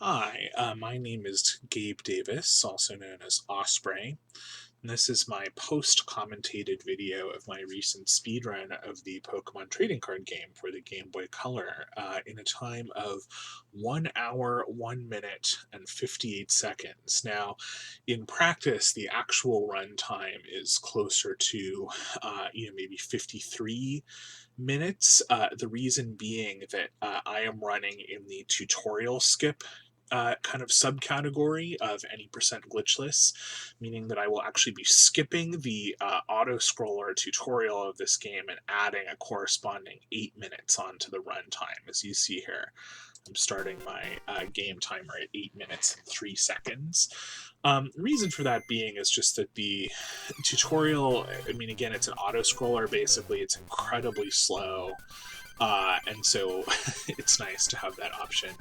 Hi, my name is Gabe Davis, also known as Osprey, and this is my post-commentated video of my recent speedrun of the Pokemon trading card game for the Game Boy Color in a time of 1 hour, 1 minute, and 58 seconds. Now, in practice, the actual run time is closer to, maybe 53 minutes. The reason being that I am running in the tutorial skip kind of subcategory of any percent glitchless, meaning that I will actually be skipping the auto scroller tutorial of this game and adding a corresponding 8 minutes onto the runtime. As you see here, I'm starting my game timer at 8 minutes and 3 seconds. The reason for that being is just that the tutorial, I mean, again, it's an auto scroller, basically, it's incredibly slow. And so it's nice to have that option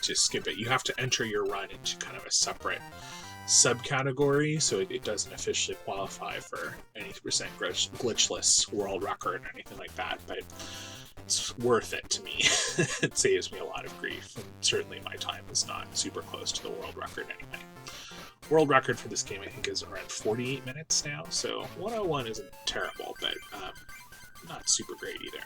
to skip it. You have to enter your run into kind of a separate subcategory, so it doesn't officially qualify for any percent glitchless world record or anything like that, but it's worth it to me. It saves me a lot of grief, and certainly my time is not super close to the world record anyway. World record for this game, I think, is around 48 minutes now, so 101 isn't terrible, but not super great either.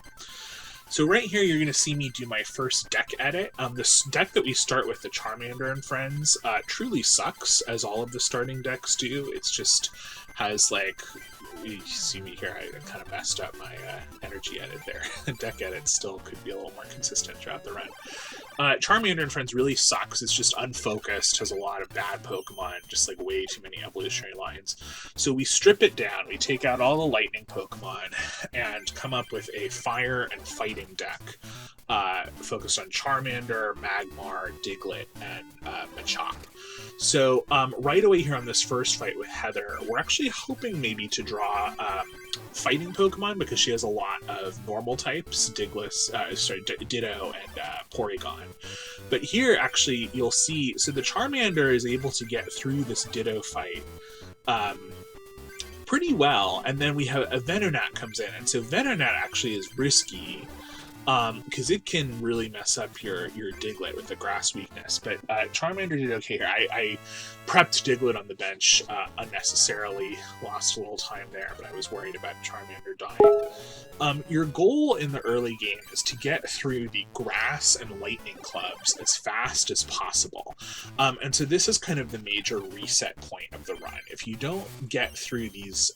So right here, you're going to see me do my first deck edit. This deck that we start with, the Charmander and Friends, truly sucks, as all of the starting decks do. It's just has, like, you see me here, I kind of messed up my energy edit there. Deck edit still could be a little more consistent throughout the run. Charmander and Friends really sucks. It's just unfocused, has a lot of bad Pokemon, just like way too many evolutionary lines. So we strip it down, we take out all the lightning Pokemon, and come up with a fire and fighting deck focused on Charmander, Magmar, Diglett, and Machop. So right away here on this first fight with Heather, we're actually hoping maybe to draw fighting Pokemon because she has a lot of normal types, Ditto and Porygon. But here, actually, you'll see, so the Charmander is able to get through this Ditto fight pretty well, and then we have a Venonat comes in, and so Venonat actually is risky, because it can really mess up your Diglett with the grass weakness. But Charmander did okay here. I prepped Diglett on the bench unnecessarily, lost a little time there, but I was worried about Charmander dying. Your goal in the early game is to get through the grass and lightning clubs as fast as possible. And so this is kind of the major reset point of the run. If you don't get through these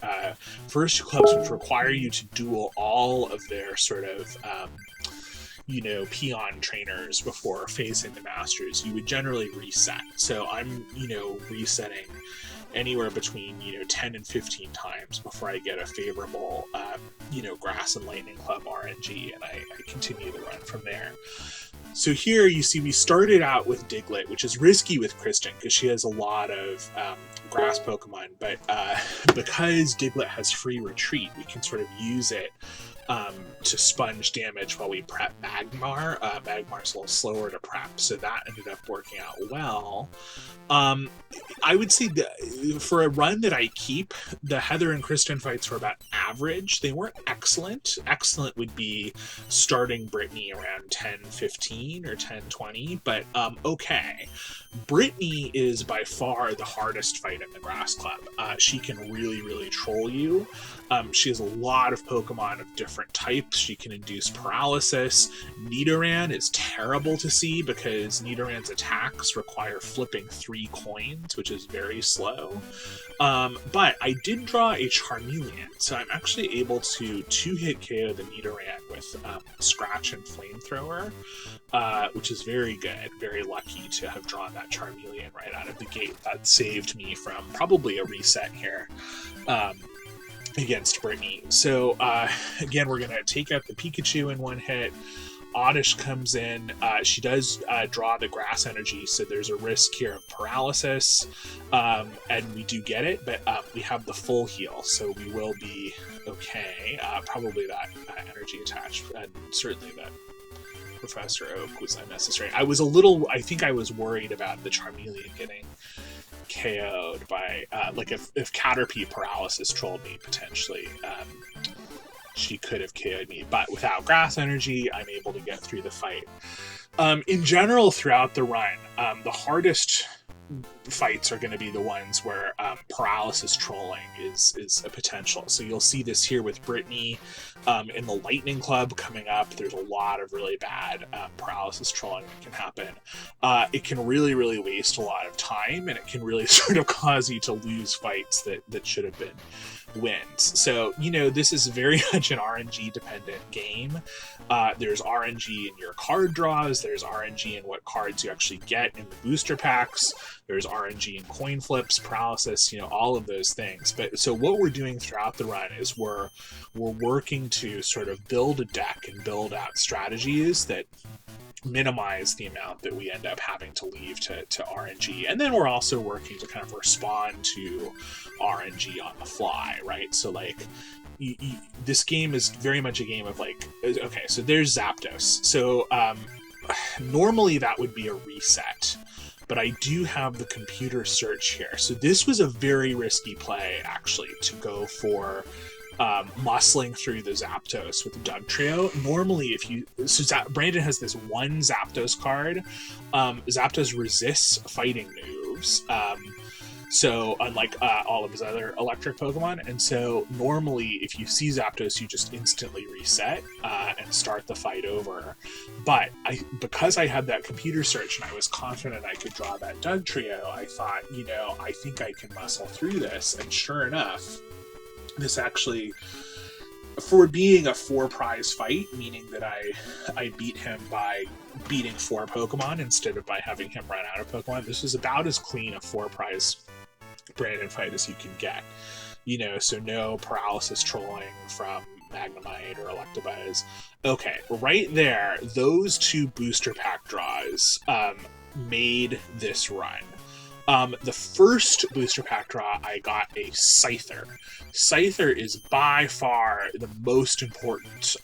first two clubs, which require you to duel all of their sort of peon trainers before facing the masters, you would generally reset. So I'm, resetting anywhere between, 10 and 15 times before I get a favorable, grass and lightning club RNG, and I continue the run from there. So here you see we started out with Diglett, which is risky with Kristen because she has a lot of grass Pokemon, but because Diglett has free retreat, we can sort of use it to sponge damage while we prep Magmar. Magmar's a little slower to prep, so that ended up working out well. I would say that for a run that I keep, the Heather and Kristen fights were about average. They weren't excellent. Excellent would be starting Brittany around 10-15 or 10-20, but okay. Brittany is by far the hardest fight in the Grass Club. She can really, really troll you. She has a lot of Pokemon of different types. She can induce paralysis. Nidoran is terrible to see because Nidoran's attacks require flipping 3 coins, which is very slow. But I did draw a Charmeleon, so I'm actually able to 2-hit KO the Nidoran with Scratch and Flamethrower, which is very good. Very lucky to have drawn that Charmeleon right out of the gate. That saved me from probably a reset here against Brittany. So again, we're going to take out the Pikachu in 1 hit. Oddish comes in. She does draw the grass energy, so there's a risk here of paralysis, and we do get it, but we have the full heal, so we will be okay. Probably that energy attached, and certainly that Professor Oak was unnecessary. I think I was worried about the Charmeleon getting KO'd by, if Caterpie paralysis trolled me, potentially. she could have KO'd me. But without grass energy, I'm able to get through the fight. In general, throughout the run, the hardest fights are going to be the ones where paralysis trolling is a potential. So you'll see this here with Brittany in the Lightning Club coming up. There's a lot of really bad paralysis trolling that can happen. It can really, really waste a lot of time, and it can really sort of cause you to lose fights that should have been wins. So, you know, this is very much an RNG dependent game. There's RNG in your card draws, there's RNG in what cards you actually get in the booster packs, there's RNG in coin flips, paralysis, you know, all of those things. But so what we're doing throughout the run is we're working to sort of build a deck and build out strategies that minimize the amount that we end up having to leave to RNG. And then we're also working to kind of respond to RNG on the fly, right? So like this game is very much a game of like, okay, so there's Zapdos. So normally that would be a reset, but I do have the computer search here. So this was a very risky play actually to go for muscling through the Zapdos with the Dugtrio. Normally, Brandon has this one Zapdos card. Zapdos resists fighting moves. So unlike all of his other electric Pokemon, and so normally if you see Zapdos, you just instantly reset and start the fight over. But because I had that computer search and I was confident I could draw that Dugtrio, I thought, you know, I think I can muscle through this, and sure enough, this actually, for being a 4-prize fight, meaning that I beat him by beating 4 Pokemon instead of by having him run out of Pokemon, this was about as clean a 4-prize Brandon fight as you can get. You know, so no paralysis trolling from Magnemite or Electabuzz. Okay, right there, those 2 booster pack draws made this run. The first booster pack draw, I got a Scyther. Scyther is by far the most important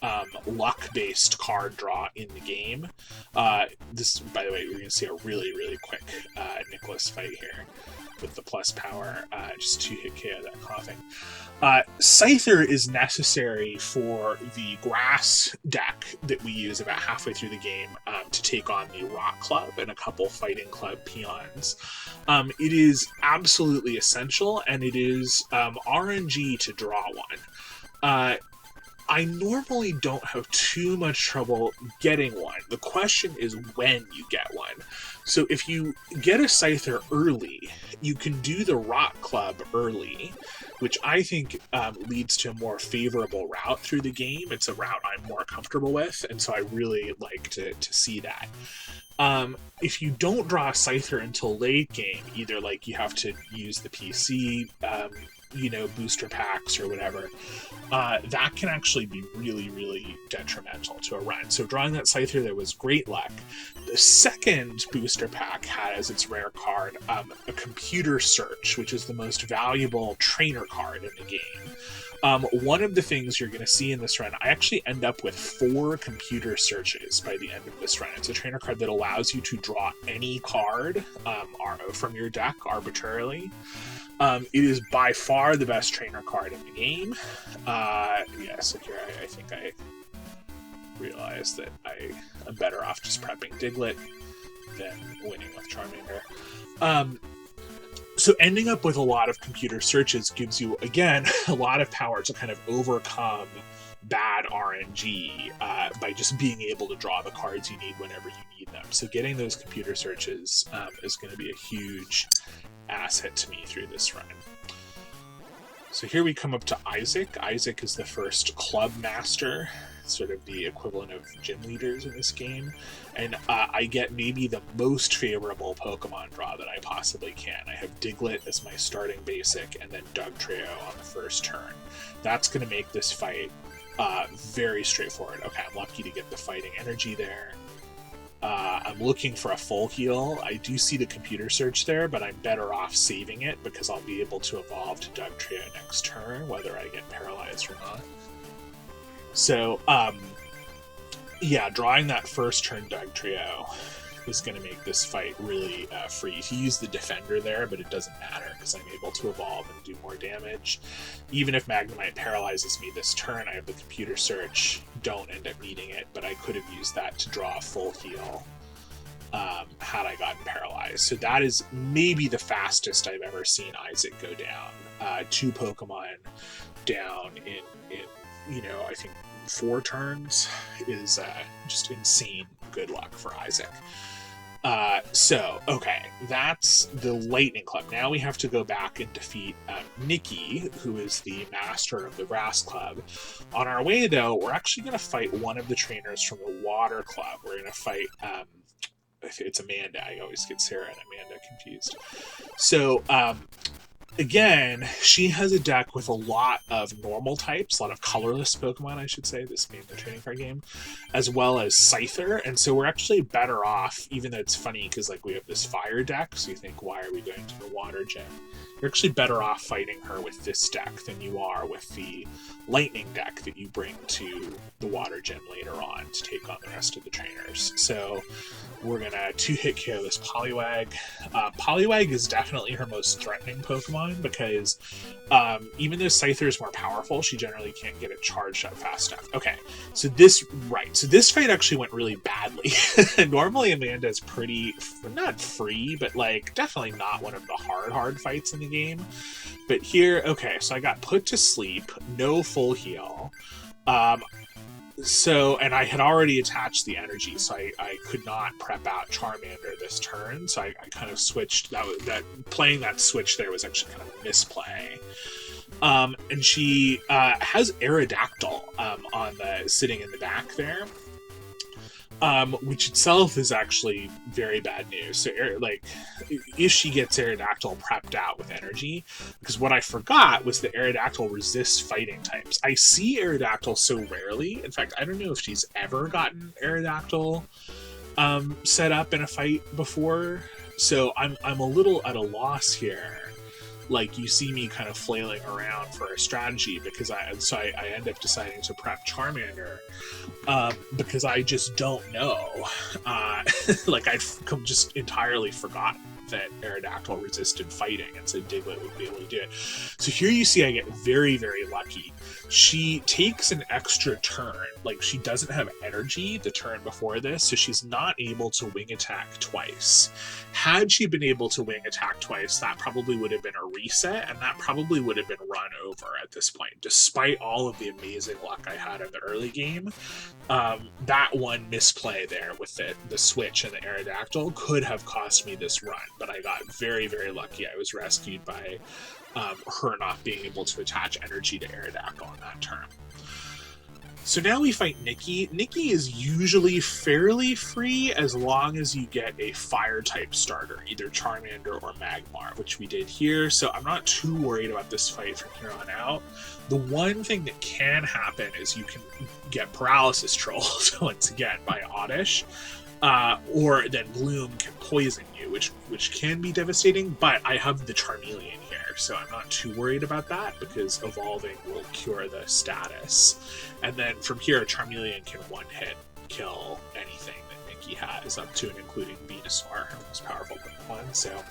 luck-based card draw in the game. This, by the way, we're going to see a really, really quick Nicholas fight here with the plus power, just 2-hit KO that coughing. Scyther is necessary for the grass deck that we use about halfway through the game to take on the Rock Club and a couple Fighting Club peons. It is absolutely essential, and it is RNG to draw one. I normally don't have too much trouble getting one. The question is when you get one. So if you get a Scyther early, you can do the Rock Club early, which I think leads to a more favorable route through the game. It's a route I'm more comfortable with, and so I really like to see that. If you don't draw a Scyther until late game, either like you have to use the PC, you know, booster packs or whatever, that can actually be really, really detrimental to a run. So drawing that Scyther there was great luck. The second booster pack had as its rare card a computer search, which is the most valuable trainer card in the game. One of the things you're going to see in this run, I actually end up with 4 computer searches by the end of this run. It's a trainer card that allows you to draw any card from your deck arbitrarily. It is by far the best trainer card in the game. Yeah, so here I think I realized that I'm better off just prepping Diglett than winning with Charmander. So ending up with a lot of computer searches gives you, again, a lot of power to kind of overcome bad RNG by just being able to draw the cards you need whenever you need them. So getting those computer searches is going to be a huge asset to me through this run. So here we come up to Isaac. Isaac is the first club master, sort of the equivalent of gym leaders in this game, and I get maybe the most favorable Pokemon draw that I possibly can. I have Diglett as my starting basic, and then Dugtrio on the first turn. That's going to make this fight very straightforward. Okay, I'm lucky to get the fighting energy there. I'm looking for a full heal. I do see the computer search there, but I'm better off saving it because I'll be able to evolve to Dugtrio next turn, whether I get paralyzed or not. So, yeah, drawing that first turn Dugtrio is going to make this fight really free. He used the defender there, but it doesn't matter because I'm able to evolve and do more damage. Even if Magnemite paralyzes me this turn, I have the computer search, don't end up needing it, but I could have used that to draw a full heal had I gotten paralyzed. So that is maybe the fastest I've ever seen Isaac go down. 2 Pokemon down in I think 4 turns is just insane good luck for Isaac. So, okay, that's the Lightning Club. Now we have to go back and defeat Nikki, who is the master of the Grass Club. On our way, though, we're actually going to fight one of the trainers from the Water Club. We're going to fight... it's Amanda. I always get Sarah and Amanda confused. So, again, she has a deck with a lot of normal types, a lot of colorless Pokemon, I should say, this being the trading card game, as well as Scyther, and so we're actually better off, even though it's funny because like we have this fire deck, so you think, why are we going to the water gym? You're actually better off fighting her with this deck than you are with the lightning deck that you bring to the water gym later on to take on the rest of the trainers. So we're gonna 2-hit KO this Poliwag. Poliwag is definitely her most threatening Pokemon because even though Scyther is more powerful, she generally can't get it charged up fast enough. Okay, so this fight actually went really badly. Normally Amanda is pretty, not free, but like definitely not one of the hard fights in the game. But here, okay, so I got put to sleep, no full heal. And I had already attached the energy, so I could not prep out Charmander this turn, so I kind of switched. Playing that switch there was actually kind of a misplay. And she has Aerodactyl sitting in the back there, which itself is actually very bad news. So, if she gets Aerodactyl prepped out with energy, because what I forgot was that Aerodactyl resists fighting types. I see Aerodactyl so rarely. In fact, I don't know if she's ever gotten Aerodactyl set up in a fight before. So I'm a little at a loss here. Like, you see me kind of flailing around for a strategy because I end up deciding to prep Charmander because I just don't know. Like, I've just entirely forgotten that Aerodactyl resisted fighting, and so Diglett would be able to do it. So here you see I get very, very lucky. She takes an extra turn. Like, she doesn't have energy the turn before this, so she's not able to wing attack twice. Had she been able to wing attack twice, that probably would have been a reset, and that probably would have been run over at this point. Despite all of the amazing luck I had in the early game, that one misplay there with the switch and the Aerodactyl could have cost me this run, but I got very, very lucky. I was rescued by her not being able to attach energy to Aerodactyl on that turn. So now we fight Nikki. Nikki is usually fairly free as long as you get a fire-type starter, either Charmander or Magmar, which we did here, so I'm not too worried about this fight from here on out. The one thing that can happen is you can get Paralysis Trolled, once again, by Oddish, or then Gloom can poison you, which can be devastating, but I have the Charmeleon here, so I'm not too worried about that, because evolving will cure the status. And then from here, Charmeleon can one-hit kill anything that Nikki has, up to and including Venusaur, her most powerful Pokemon. So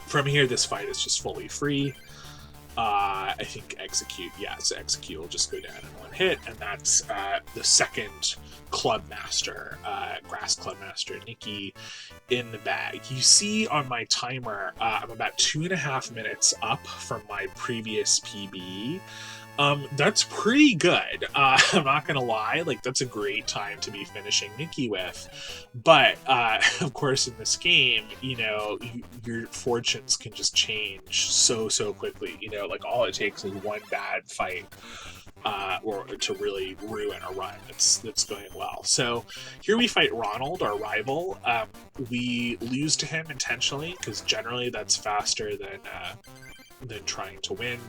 from here, this fight is just fully free. I think Execute, yeah, so Execute will just go down in one hit, and that's the second Club Master, Grass Club Master Nikki, in the bag. You see on my timer, I'm about 2.5 minutes up from my previous PB. That's pretty good. I'm not gonna lie, like, that's a great time to be finishing Nikki with. But, of course, in this game, you know, your fortunes can just change so quickly. You know, like, all it takes is one bad fight or to really ruin a run that's going well. So here we fight Ronald, our rival. We lose to him intentionally, because generally that's faster than trying to win.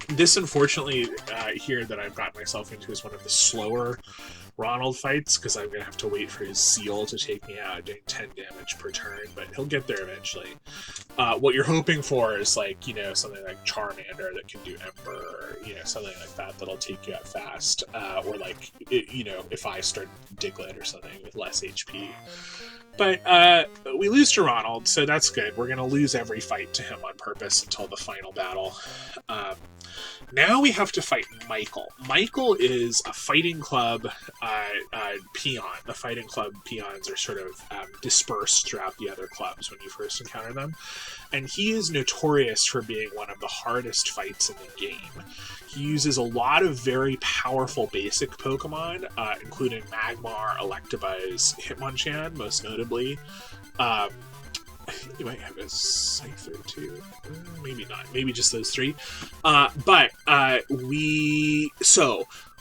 This, unfortunately, here that I've gotten myself into is one of the slower Ronald fights, because I'm going to have to wait for his Seal to take me out, doing 10 damage per turn, but he'll get there eventually. What you're hoping for is, like, you know, something like Charmander that can do Ember, or, you know, something like that that'll take you out fast, or, like, you know, if I start Diglett or something with less HP. But we lose to Ronald, so that's good. We're going to lose every fight to him on purpose until the final battle. Now we have to fight Michael. Michael is a fighting club peon. The fighting club peons are sort of dispersed throughout the other clubs when you first encounter them. And he is notorious for being one of the hardest fights in the game. He uses a lot of very powerful basic Pokemon, including Magmar, Electabuzz, Hitmonchan, most notably. You might have a Scyther too. Maybe not. Maybe just those three.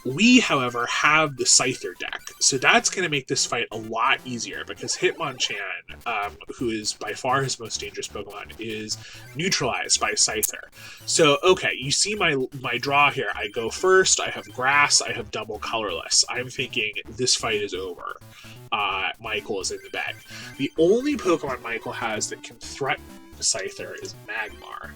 We, however, have the Scyther deck. So that's going to make this fight a lot easier because Hitmonchan, who is by far his most dangerous Pokemon, is neutralized by Scyther. So, okay, you see my draw here. I go first, I have Grass, I have double Colorless. I'm thinking this fight is over. Michael is in the bag. The only Pokemon Michael has that can threaten Scyther is Magmar.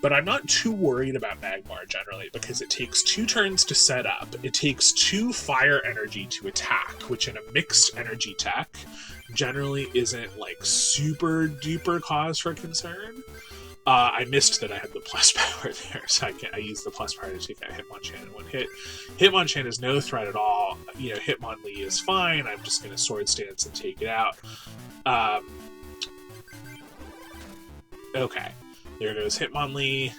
But I'm not too worried about Magmar generally because it takes 2 turns to set up. It takes 2 fire energy to attack, which in a mixed energy tech generally isn't like super duper cause for concern. I missed that I had the plus power there, so I used the plus power to take out Hitmonchan in one hit. Hitmonchan is no threat at all. You know, Hitmonlee is fine. I'm just going to Sword Stance and take it out. Okay. There goes Hitmonlee.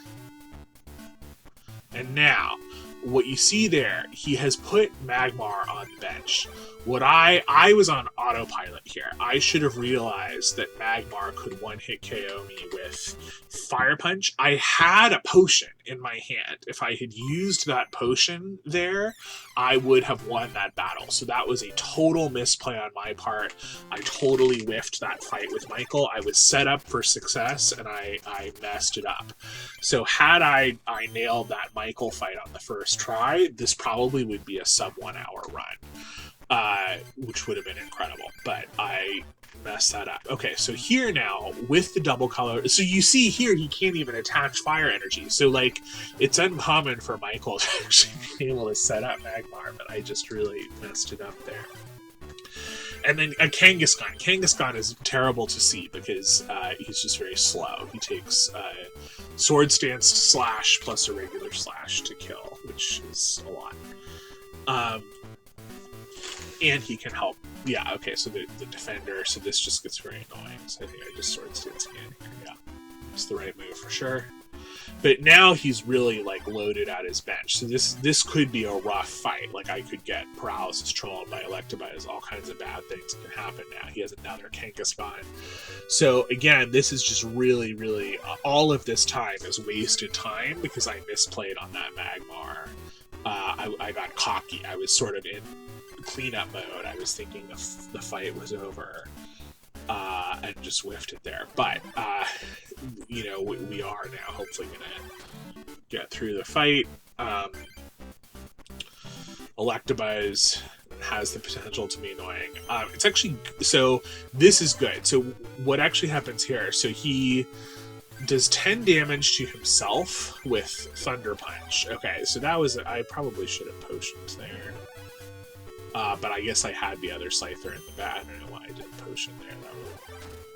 And now, what you see there, he has put Magmar on the bench. What I was on autopilot here. I should have realized that Magmar could one-hit KO me with Fire Punch. I had a potion in my hand. If I had used that potion there, I would have won that battle. So that was a total misplay on my part. I totally whiffed that fight with Michael. I was set up for success, and I messed it up. So had I nailed that Michael fight on the first try, this probably would be a sub 1 hour run, which would have been incredible. But I messed that up. Okay, so here now, with the double color, so you see here, he can't even attach fire energy. So, like, it's uncommon for Michael to actually be able to set up Magmar, but I just really messed it up there. And then a Kangaskhan. Kangaskhan is terrible to see because he's just very slow. He takes Sword Stance Slash plus a regular Slash to kill, which is a lot. And he can help. Yeah, okay, so the defender, so this just gets very annoying. So I think I just Sword Stance again here. Yeah, it's the right move for sure. But now he's really, like, loaded at his bench. So this could be a rough fight. Like, I could get paralysis trolled by Electabuzz. All kinds of bad things can happen now. He has another Kangaskhan. So, again, this is just really, really... all of this time is wasted time because I misplayed on that Magmar. I got cocky. I was sort of in cleanup mode. I was thinking the fight was over. And just whiffed it there. But, you know, we are now hopefully going to get through the fight. Electabuzz has the potential to be annoying. It's actually... so, this is good. So, what actually happens here... so, he does 10 damage to himself with Thunder Punch. Okay, so that was... I probably should have potioned there. But I guess I had the other Scyther in the bag. I don't know why I didn't potion there.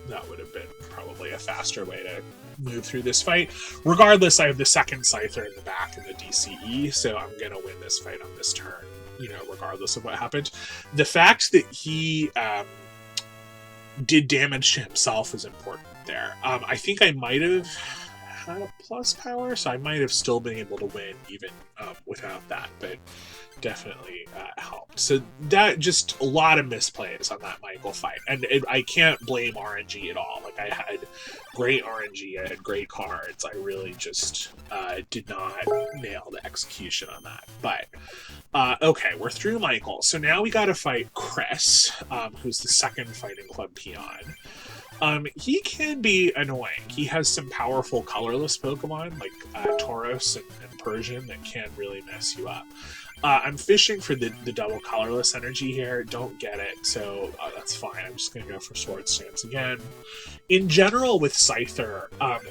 That would have been probably a faster way to move through this fight. Regardless, I have the second Scyther in the back in the DCE, so I'm going to win this fight on this turn, you know, regardless of what happened. The fact that he did damage to himself is important there. I think I might have had a plus power, so I might have still been able to win even without that, but definitely helped. So that, just a lot of misplays on that Michael fight, and I can't blame RNG at all. Like, I had great RNG, I had great cards, I really just did not nail the execution on that. But okay, we're through Michael, so now we gotta fight Chris, who's the second Fighting Club peon. He can be annoying. He has some powerful colorless Pokemon, like Tauros and Persian, that can really mess you up. I'm fishing for the double colorless energy here. Don't get it, so that's fine. I'm just going to go for Sword Stance again. In general, with Scyther,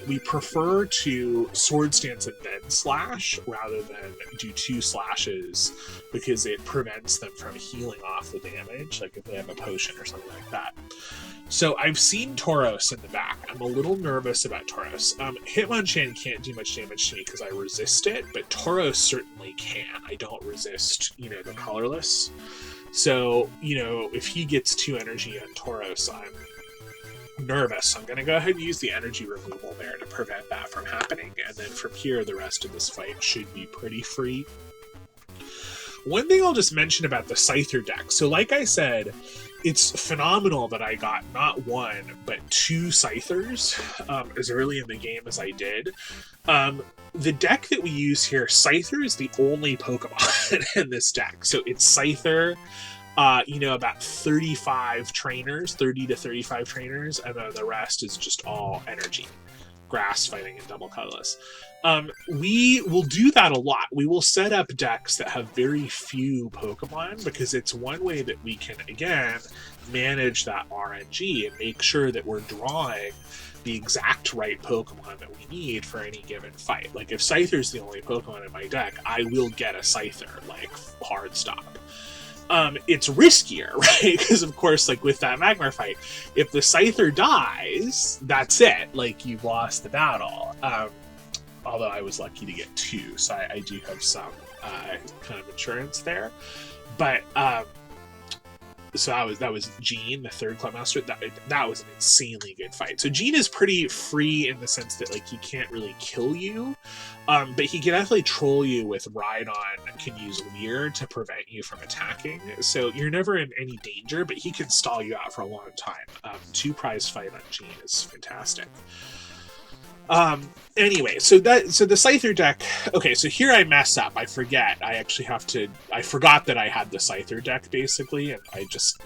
we prefer to Sword Stance and then Slash, rather than do 2 slashes, because it prevents them from healing off the damage, like if they have a potion or something like that. So I've seen Tauros in the back. I'm a little nervous about Tauros. Hitmonchan can't do much damage to me because I resist it, but Tauros certainly can. I don't resist, you know, the colorless. So, you know, if he gets 2 energy on Tauros, I'm nervous. So I'm going to go ahead and use the energy removal there to prevent that from happening. And then from here, the rest of this fight should be pretty free. One thing I'll just mention about the Scyther deck. So like I said, it's phenomenal that I got not 1, but 2 Scythers as early in the game as I did. The deck that we use here, Scyther is the only Pokemon in this deck. So it's Scyther, you know, about 35 trainers, 30 to 35 trainers, and then the rest is just all energy. Grass, fighting, and double colorless. We will do that a lot. We will set up decks that have very few Pokemon because it's one way that we can, again, manage that RNG and make sure that we're drawing the exact right Pokemon that we need for any given fight. Like, if Scyther's the only Pokemon in my deck, I will get a Scyther, like, hard stop. It's riskier, right? Because, of course, like, with that Magmar fight, if the Scyther dies, that's it. Like, you've lost the battle. Although I was lucky to get 2, so I do have some kind of insurance there. But, so that was Gene, the 3rd Clubmaster. That was an insanely good fight. So Gene is pretty free in the sense that, like, he can't really kill you, but he can definitely troll you with Rhydon, can use Leer to prevent you from attacking. So you're never in any danger, but he can stall you out for a long time. 2 prize fight on Gene is fantastic. Anyway, so the Scyther deck, okay, so here I mess up. I forget. I forgot that I had the Scyther deck, basically, and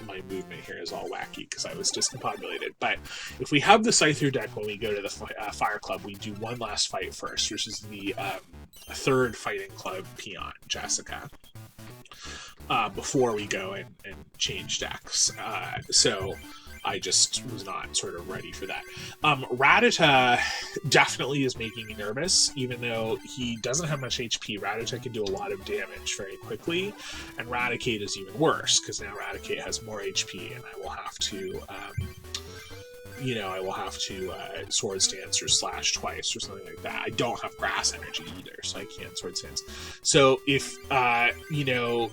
my movement here is all wacky because I was discombobulated. But if we have the Scyther deck when we go to the Fire Club, we do one last fight first, which is the 3rd Fighting Club peon, Jessica, before we go and change decks. So I just was not sort of ready for that. Rattata definitely is making me nervous, even though he doesn't have much HP. Rattata can do a lot of damage very quickly, and Raticate is even worse, because now Raticate has more HP, and I will have to, Swords Dance or Slash twice or something like that. I don't have Grass Energy either, so I can't Swords Dance. So if,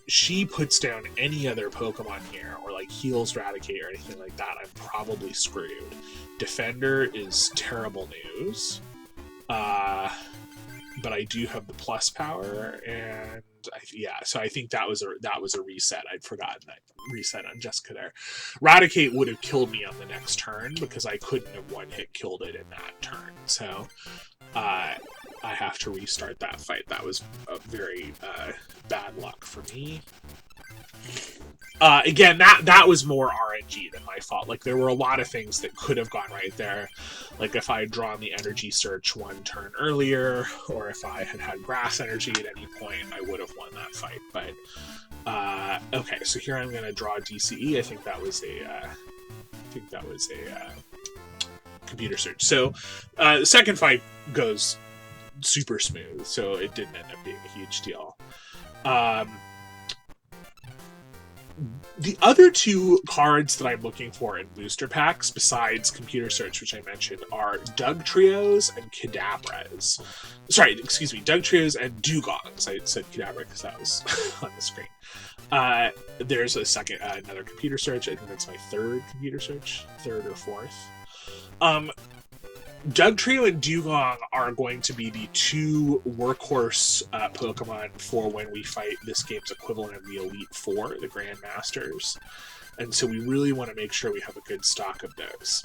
she puts down any other Pokemon here, or like heals Raticate or anything like that, I'm probably screwed. Defender is terrible news. But I do have the plus power, and so I think that was a reset. I'd forgotten that reset on Jessica there. Raticate would have killed me on the next turn because I couldn't have one-hit killed it in that turn. So I have to restart that fight. That was a very bad luck for me. Again, that was more RNG than my fault. Like, there were a lot of things that could have gone right there. Like, if I had drawn the Energy Search 1 turn earlier, or if I had had Grass Energy at any point, I would have won that fight. But, okay, so here I'm going to draw DCE. I think that was a Computer Search. So, the second fight goes super smooth, so it didn't end up being a huge deal. The other 2 cards that I'm looking for in booster packs, besides Computer Search, which I mentioned, are Dugtrios and Kadabras. Sorry, excuse me, Dugtrios and Dugongs. I said Kadabra because that was on the screen. There's another Computer Search. I think that's my 3rd Computer Search, 3rd or 4th. Dugtrio and Dugong are going to be the 2 workhorse Pokemon for when we fight this game's equivalent of the Elite Four, the Grandmasters. And so we really want to make sure we have a good stock of those.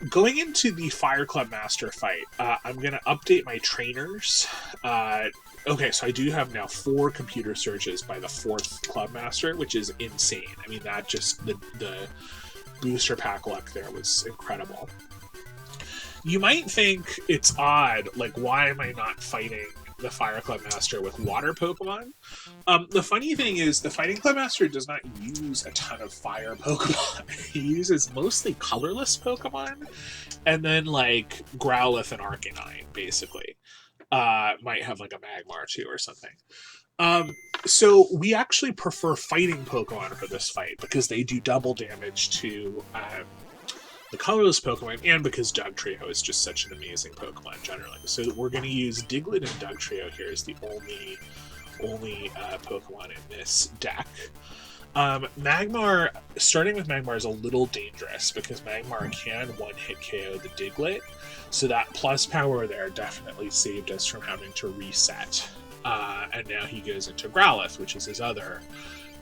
Going into the Fire Club Master fight, I'm going to update my trainers. Okay, so I do have now 4 Computer Searches by the 4th Club Master, which is insane. I mean, that just, the booster pack luck there was incredible. You might think it's odd, like, why am I not fighting the Fire Club Master with water Pokemon? The funny thing is, the Fighting Club Master does not use a ton of fire Pokemon. He uses mostly colorless Pokemon, and then, like, Growlithe and Arcanine, basically. Might have, like, a Magmar, too, or something. So we actually prefer fighting Pokemon for this fight, because they do double damage to the colorless Pokemon, and because Dugtrio is just such an amazing Pokemon generally. So we're going to use Diglett and Dugtrio here as the only Pokemon in this deck. Magmar, starting with Magmar is a little dangerous because Magmar can one-hit KO the Diglett, so that plus power there definitely saved us from having to reset. And now he goes into Growlithe, which is his other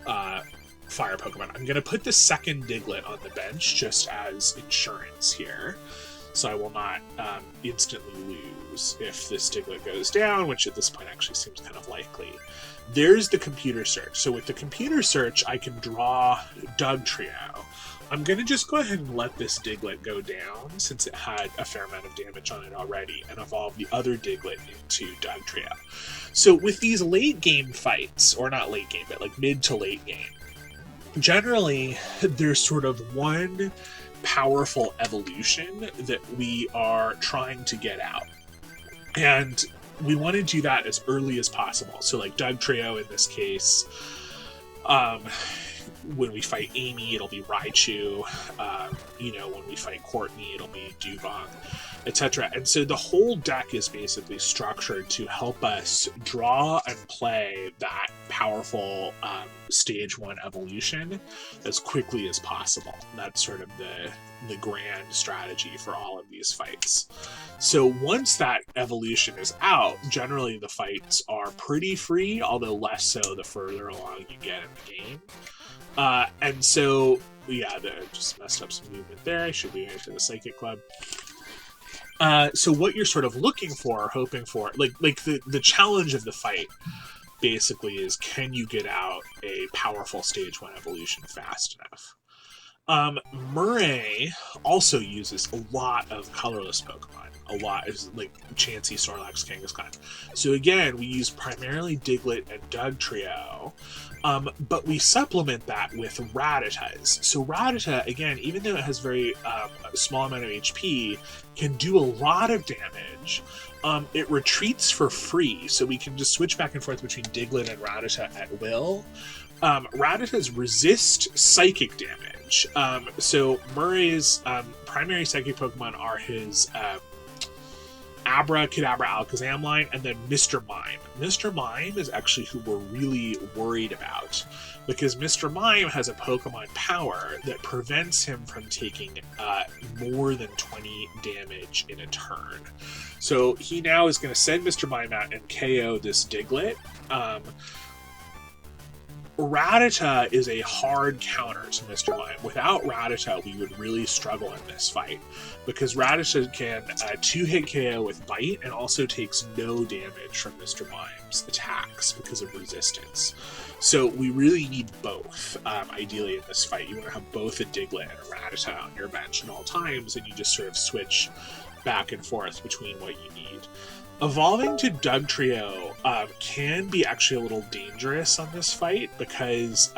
fire Pokemon. I'm going to put the second Diglett on the bench just as insurance here, so I will not instantly lose if this Diglett goes down, which at this point actually seems kind of likely. There's the computer search. So with the computer search, I can draw Dugtrio. I'm going to just go ahead and let this Diglett go down, since it had a fair amount of damage on it already, and evolve the other Diglett into Dugtrio. So with these late game fights, or not late game, but like mid to late game, generally there's sort of one powerful evolution that we are trying to get out. And we want to do that as early as possible. So like Dugtrio in this case, when we fight Amy, it'll be Raichu. When we fight Courtney, it'll be Dugong, etc. And so the whole deck is basically structured to help us draw and play that powerful Stage 1 evolution as quickly as possible. That's sort of the grand strategy for all of these fights. So once that evolution is out, generally the fights are pretty free, although less so the further along you get in the game. And so, yeah, just messed up some movement there. I should be here for the Psychic Club. So what you're sort of looking for, hoping for, like the challenge of the fight basically is, can you get out a powerful Stage 1 evolution fast enough? Murray also uses a lot of colorless Pokemon. A lot is like Chansey, Snorlax, Kangaskhan. So again, we use primarily Diglett and Dugtrio, but we supplement that with Rattatas. So Rattata, again, even though it has very small amount of HP, can do a lot of damage. It retreats for free, so we can just switch back and forth between Diglett and Rattata at will. Rattatas resist psychic damage. So Murray's primary psychic Pokemon are his Abra, Kadabra, Alakazam line, and then Mr. Mime. Mr. Mime is actually who we're really worried about, because Mr. Mime has a Pokemon power that prevents him from taking more than 20 damage in a turn. So he now is going to send Mr. Mime out and KO this Diglett. Rattata is a hard counter to Mr. Mime. Without Rattata, we would really struggle in this fight, because Rattata can 2-hit KO with Bite and also takes no damage from Mr. Mime's attacks because of resistance. So we really need both, ideally, in this fight. You want to have both a Diglett and a Rattata on your bench at all times, and you just sort of switch back and forth between what you need. Evolving to Dugtrio can be actually a little dangerous on this fight, because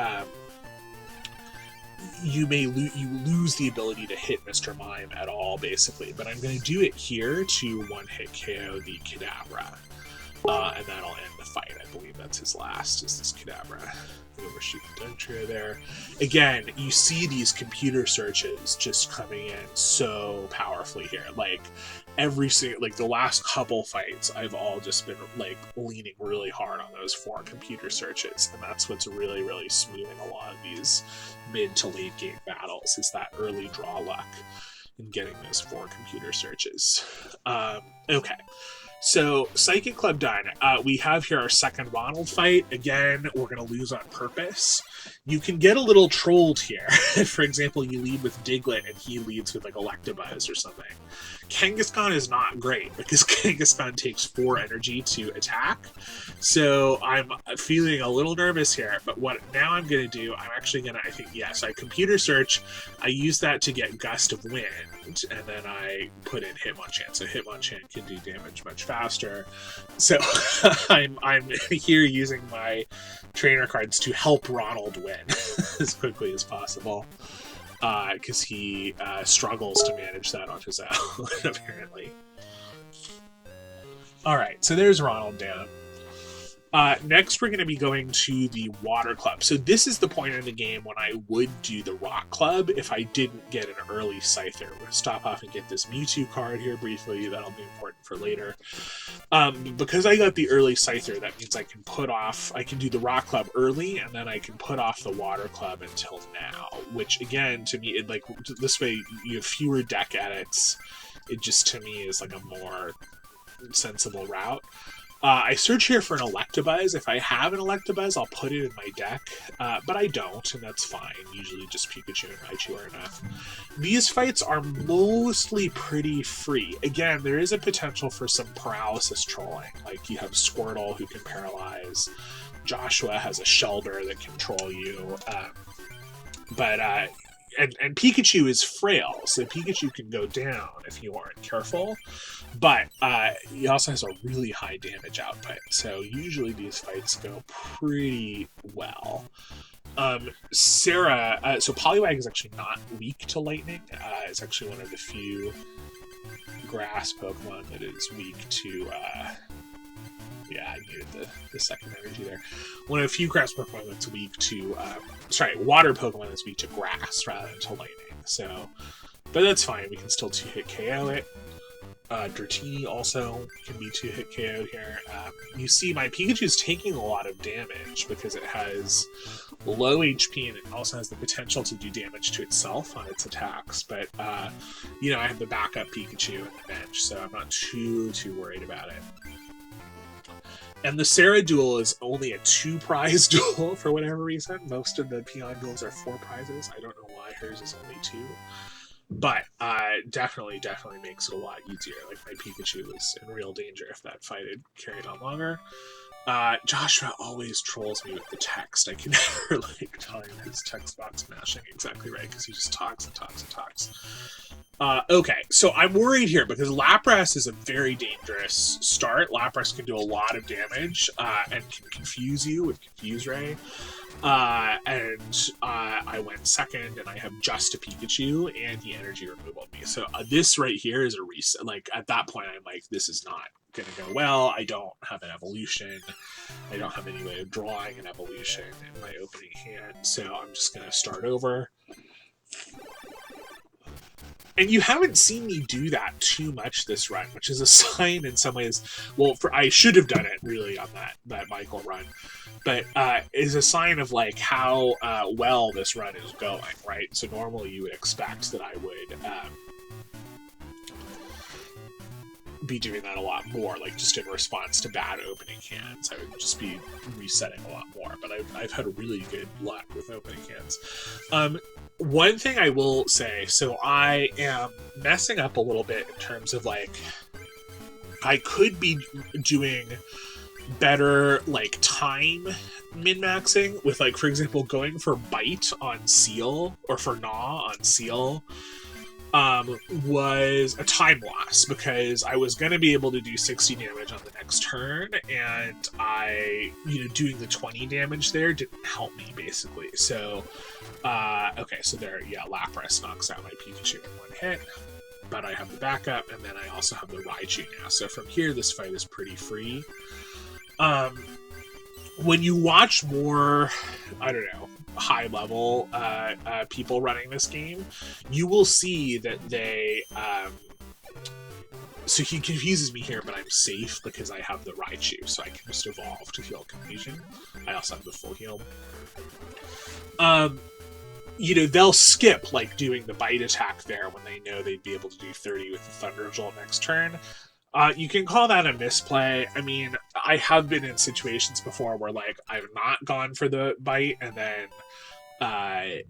you lose the ability to hit Mr. Mime at all, basically. But I'm going to do it here to one-hit KO the Kadabra, and that'll end the fight. I believe that's his last, is this Kadabra. Overshoot the Dugtrio there. Again, you see these computer searches just coming in so powerfully here. Like every single, like the last couple fights, I've all just been like leaning really hard on those 4 computer searches, and that's what's really, really smoothing a lot of these mid to late game battles, is that early draw luck in getting those 4 computer searches. Okay. So, Psychic Club done. We have here our second Ronald fight. Again, we're going to lose on purpose. You can get a little trolled here. For example, you lead with Diglett and he leads with like Electabuzz or something. Kangaskhan is not great because Kangaskhan takes 4 energy to attack. So I'm feeling a little nervous here, but what now I'm going to do, I'm actually going to, I think, yes, I computer search. I use that to get Gust of Wind, and then I put in Hitmonchan. So Hitmonchan can do damage much faster. So I'm here using my trainer cards to help Ronald win as quickly as possible, because he struggles to manage that on his own, apparently. Alright, so there's Ronald down. Next, we're going to be going to the Water Club. So this is the point in the game when I would do the Rock Club if I didn't get an early Scyther. We're going to stop off and get this Mewtwo card here briefly. That'll be important for later. Because I got the early Scyther, that means I can do the Rock Club early, and then I can put off the Water Club until now. Which, again, to me, this way you have fewer deck edits. It just, to me, is like a more sensible route. I search here for an Electabuzz. If I have an Electabuzz, I'll put it in my deck, but I don't, and that's fine. Usually just Pikachu and Raichu are enough. These fights are mostly pretty free. Again, there is a potential for some paralysis trolling, like you have Squirtle who can paralyze, Joshua has a Shelter that can troll you, and Pikachu is frail, so Pikachu can go down if you aren't careful, but he also has a really high damage output, so usually these fights go pretty well. Sarah, so Poliwag is actually not weak to lightning. It's actually one of the few grass Pokemon that is weak to... yeah, I needed the second energy there. One of the few grass Pokemon that's weak to... water Pokemon that's weak to grass rather than to lightning. So, but that's fine. We can still 2-hit KO it. Dratini also can be 2-hit KO here. You see my Pikachu is taking a lot of damage because it has low HP and it also has the potential to do damage to itself on its attacks. But, you know, I have the backup Pikachu on the bench, so I'm not too worried about it. And the Sarah duel is only a 2-prize duel for whatever reason. Most of the Peon duels are 4 prizes. I don't know why hers is only 2. But definitely makes it a lot easier. Like, my Pikachu was in real danger if that fight had carried on longer. Joshua always trolls me with the text. I can never, time his text box mashing exactly right, because he just talks and talks and talks. Okay, so I'm worried here, because Lapras is a very dangerous start. Lapras can do a lot of damage, and can confuse you with Confuse Ray. I went second, and I have just a Pikachu, and he energy removal me. So this right here is a reset. Like, at that point, I'm like, this is not gonna go well. I don't have an evolution. I don't have any way of drawing an evolution in my opening hand, so I'm just gonna start over. And you haven't seen me do that too much this run, which is a sign in some ways. Well, I should have done it really on that Michael run, but is a sign of like how well this run is going, right? So normally you would expect that I would be doing that a lot more, like just in response to bad opening hands. I would just be resetting a lot more, but I've had really good luck with opening hands. One thing I will say, so I am messing up a little bit in terms of like, I could be doing better like time min-maxing with like, for example, going for Bite on Seal or for Gnaw on Seal was a time loss because I was going to be able to do 60 damage on the next turn, and doing the 20 damage there didn't help me basically. So okay, so there, yeah, Lapras knocks out my Pikachu in one hit, but I have the backup, and then I also have the Raichu now. So from here, this fight is pretty free. When you watch more, I don't know, high-level people running this game, you will see that they... so he confuses me here, but I'm safe because I have the Raichu, so I can just evolve to heal Confusion. I also have the full heal. They'll skip, like, doing the Bite attack there when they know they'd be able to do 30 with the Thunder Jolt next turn. You can call that a misplay. I mean, I have been in situations before where, like, I've not gone for the Bite, and then, I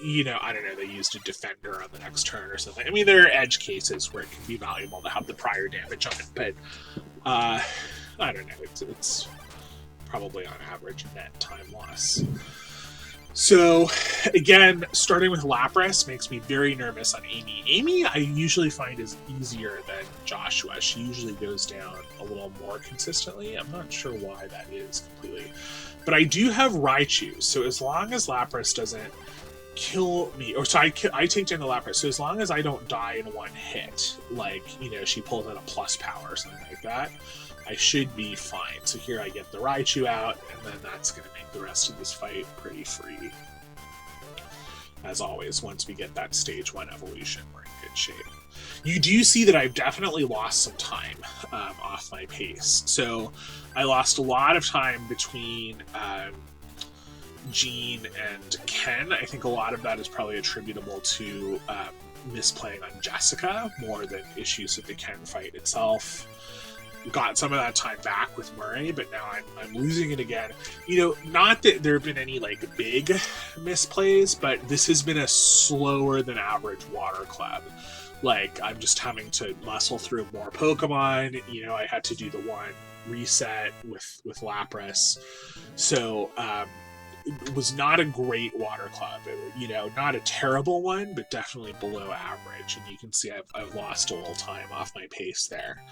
don't know, they used a Defender on the next turn or something. I mean, there are edge cases where it can be valuable to have the prior damage on it, but, I don't know, it's probably on average a net time loss. So, again, starting with Lapras makes me very nervous on Amy. Amy, I usually find is easier than Joshua. She usually goes down a little more consistently. I'm not sure why that is completely. But I do have Raichu, so as long as Lapras doesn't kill me, or so I take down the Lapras, so as long as I don't die in one hit, like, she pulls out a plus power or something like that, I should be fine. So here I get the Raichu out, and then that's going to make the rest of this fight pretty free. As always, once we get that stage 1 evolution, we're in good shape. You do see that I've definitely lost some time off my pace. So I lost a lot of time between Jean and Ken. I think a lot of that is probably attributable to misplaying on Jessica more than issues with the Ken fight itself. Got some of that time back with Murray, but now I'm losing it again. You know, not that there have been any like big misplays, but this has been a slower than average water club. Like, I'm just having to muscle through more Pokemon. You know, I had to do the one reset with Lapras. So, it was not a great water club. You know, not a terrible one, but definitely below average. And you can see I've lost a little time off my pace there.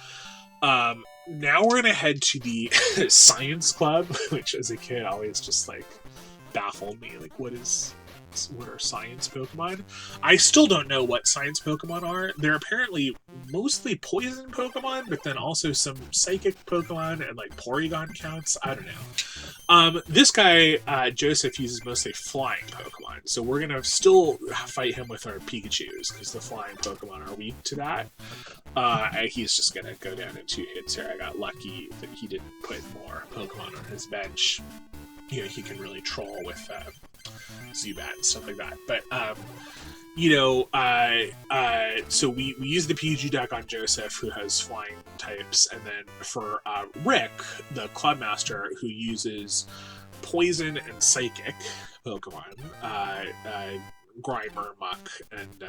Now we're gonna head to the Science Club, which as a kid always just like baffled me. Like, what are science Pokemon? I still don't know what science Pokemon are. They're apparently mostly poison Pokemon, but then also some psychic Pokemon, and like Porygon counts. I don't know. This guy, Joseph, uses mostly flying Pokemon, so we're gonna still fight him with our Pikachus, because the flying Pokemon are weak to that. He's just gonna go down in 2 hits here. I got lucky that he didn't put more Pokemon on his bench. You know, he can really troll with Zubat and stuff like that. But, you know, so we use the PG deck on Joseph, who has flying types, and then for Rick, the Clubmaster, who uses Poison and Psychic Pokemon, Grimer, Muck, and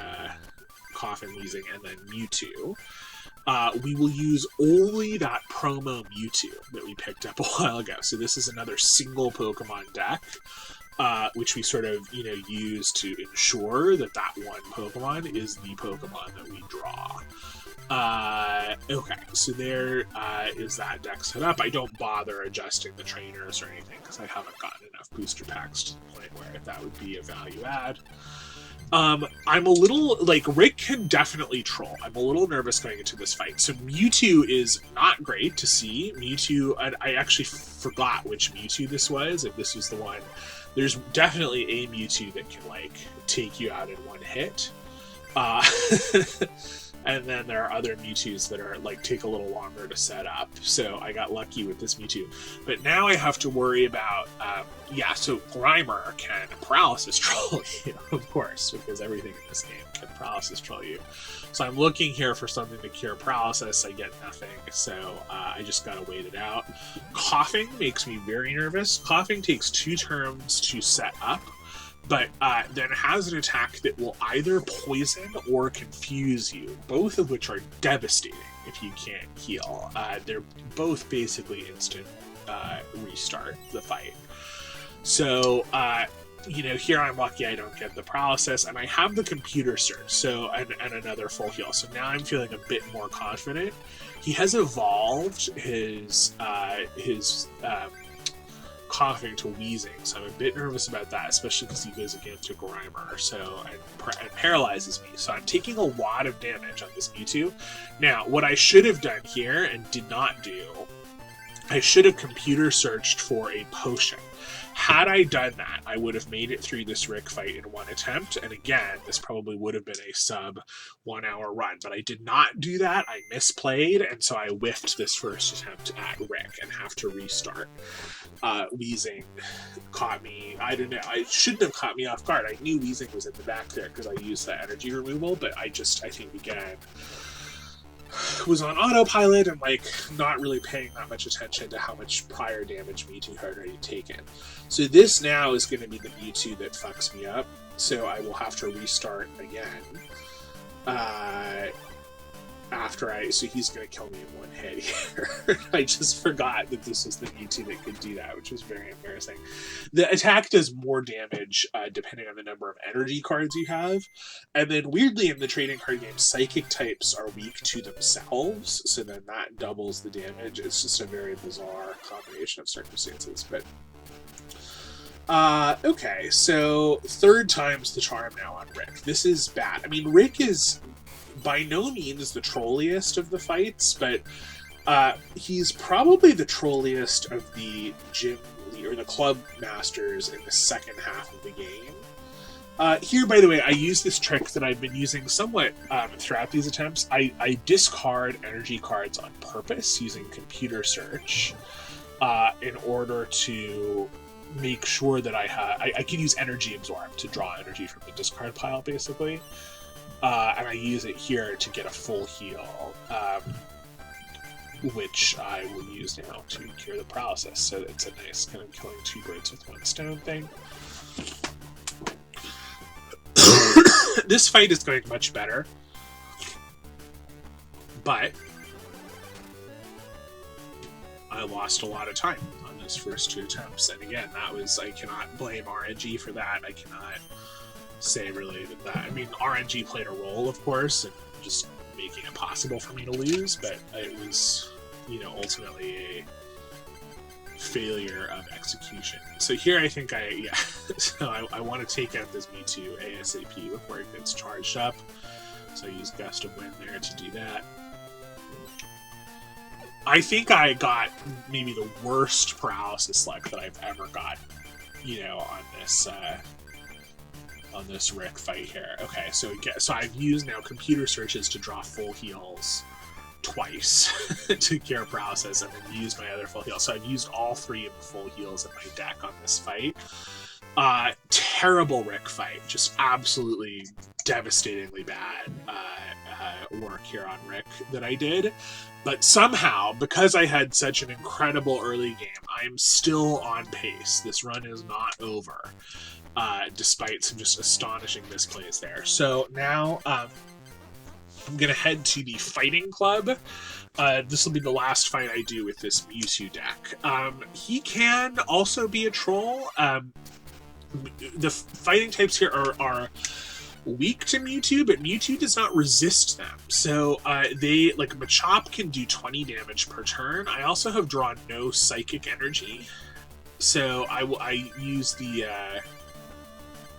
Coffin, Wheezing, and then Mewtwo. We will use only that promo Mewtwo that we picked up a while ago. So this is another single Pokemon deck, which we sort of, you know, use to ensure that that one Pokemon is the Pokemon that we draw. Okay, so there is that deck set up. I don't bother adjusting the trainers or anything because I haven't gotten enough booster packs to the point where that would be a value add. I'm a little, like, Rick can definitely troll. I'm a little nervous going into this fight. So Mewtwo is not great to see. Mewtwo, I actually forgot which Mewtwo this was, if this was the one. There's definitely a Mewtwo that can, like, take you out in one hit. And then there are other Mewtwo's that are, like, take a little longer to set up. So I got lucky with this Mewtwo. But now I have to worry about, yeah, so Grimer can paralysis troll you, of course, because everything in this game can paralysis troll you. So I'm looking here for something to cure paralysis. I get nothing, so I just gotta wait it out. Coughing makes me very nervous. Coughing takes 2 turns to set up, but then has an attack that will either poison or confuse you, both of which are devastating if you can't heal. They're both basically instant restart the fight. So, you know, here I'm lucky I don't get the paralysis, and I have the computer search, so and another full heal. So now I'm feeling a bit more confident. He has evolved his Coughing to Wheezing, so I'm a bit nervous about that, especially because he goes against a Grimer, so and paralyzes me. So I'm taking a lot of damage on this Mewtwo. Now, what I should have done here and did not do, I should have computer searched for a potion. Had I done that, I would have made it through this Rick fight in one attempt, and again, this probably would have been a sub 1 hour run, but I did not do that. I misplayed, and so I whiffed this first attempt at Rick and have to restart. Wheezing caught me, I don't know, it shouldn't have caught me off guard. I knew Wheezing was in the back there because I used that energy removal, but I think again, was on autopilot and like not really paying that much attention to how much prior damage Mewtwo had already taken. So this now is going to be the Mewtwo that fucks me up, so I will have to restart again. So he's going to kill me in one hit here. I just forgot that this was the Mewtwo that could do that, which was very embarrassing. The attack does more damage depending on the number of energy cards you have. And then weirdly in the trading card game, psychic types are weak to themselves, so then that doubles the damage. It's just a very bizarre combination of circumstances. But okay, so 3rd time's the charm now on Rick. This is bad. I mean, Rick is by no means the trolliest of the fights, but He's probably the trolliest of the gym or the club masters in the second half of the game. Here, by the way, I use this trick that I've been using somewhat throughout these attempts. I discard energy cards on purpose using computer search in order to make sure that I can use energy absorb to draw energy from the discard pile, basically. And I use it here to get a full heal, which I will use now to cure the paralysis. So it's a nice kind of killing two birds with one stone thing. This fight is going much better, but I lost a lot of time on those first two attempts. And again, I cannot blame RNG for that. I cannot say really that. I mean, RNG played a role, of course, in just making it possible for me to lose, but it was, ultimately a failure of execution. So here I think so I want to take out this Mewtwo ASAP before it gets charged up. So I use Gust of Wind there to do that. I think I got maybe the worst paralysis select that I've ever gotten, on this Rick fight here. Okay, so I've used now computer searches to draw full heals twice to cure paralysis, and then use my other full heals. So I've used all three of the full heals in my deck on this fight. Terrible Rick fight, just absolutely devastatingly bad work here on Rick that I did. But somehow, because I had such an incredible early game, I am still on pace. This run is not over, despite some just astonishing misplays there. So now I'm going to head to the Fighting Club. This will be the last fight I do with this Mewtwo deck. He can also be a troll. The fighting types here are weak to Mewtwo, but Mewtwo does not resist them. So Machop can do 20 damage per turn. I also have drawn no psychic energy. So I use the...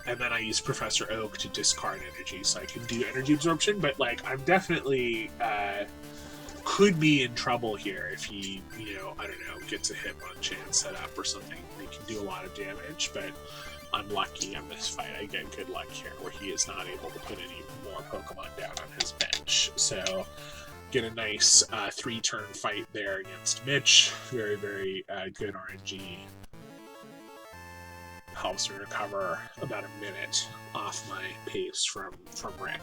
and then I use Professor Oak to discard energy, so I can do energy absorption, but I'm definitely could be in trouble here if he, I don't know, gets a Hitmonchan set up or something. They can do a lot of damage, but I'm lucky on this fight. I get good luck here where he is not able to put any more Pokemon down on his bench. So get a nice 3-turn fight there against Mitch. Very, very good RNG. Helps me recover about a minute off my pace from Rick.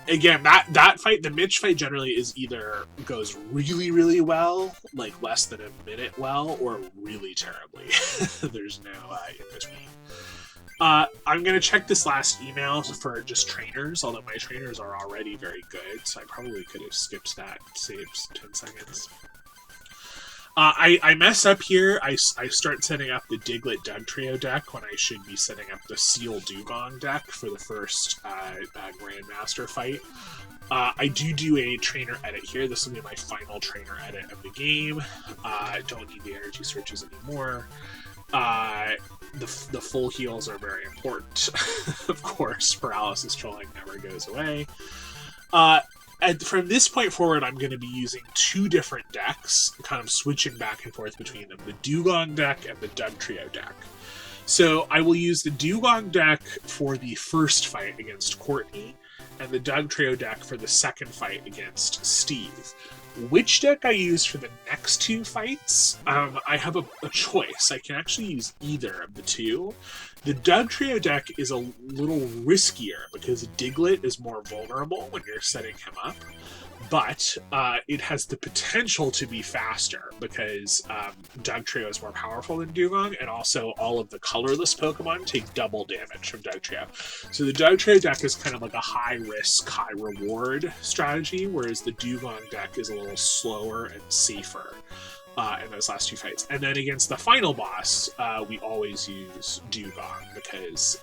Again, that fight, the Mitch fight generally is either goes really, really well, like less than a minute well, or really terribly. There's no in between. I'm going to check this last email for just trainers, although my trainers are already very good, so I probably could have skipped that, saved 10 seconds. I mess up here. I start setting up the Diglett Dugtrio deck when I should be setting up the Seal Dugong deck for the first Grandmaster fight. I do a trainer edit here. This will be my final trainer edit of the game. I don't need the energy searches anymore. The full heals are very important. Of course, paralysis trolling never goes away. And from this point forward, I'm going to be using two different decks, kind of switching back and forth between them, the Dugong deck and the Dugtrio deck. So I will use the Dugong deck for the first fight against Courtney, and the Dugtrio deck for the second fight against Steve. Which deck I use for the next two fights, I have a choice. I can actually use either of the two. The Dugtrio deck is a little riskier because Diglett is more vulnerable when you're setting him up, but it has the potential to be faster because Dugtrio is more powerful than Dugong, and also all of the colorless Pokemon take double damage from Dugtrio. So the Dugtrio deck is kind of like a high-risk, high-reward strategy, whereas the Dugong deck is a little slower and safer in those last two fights. And then against the final boss, we always use Dugong because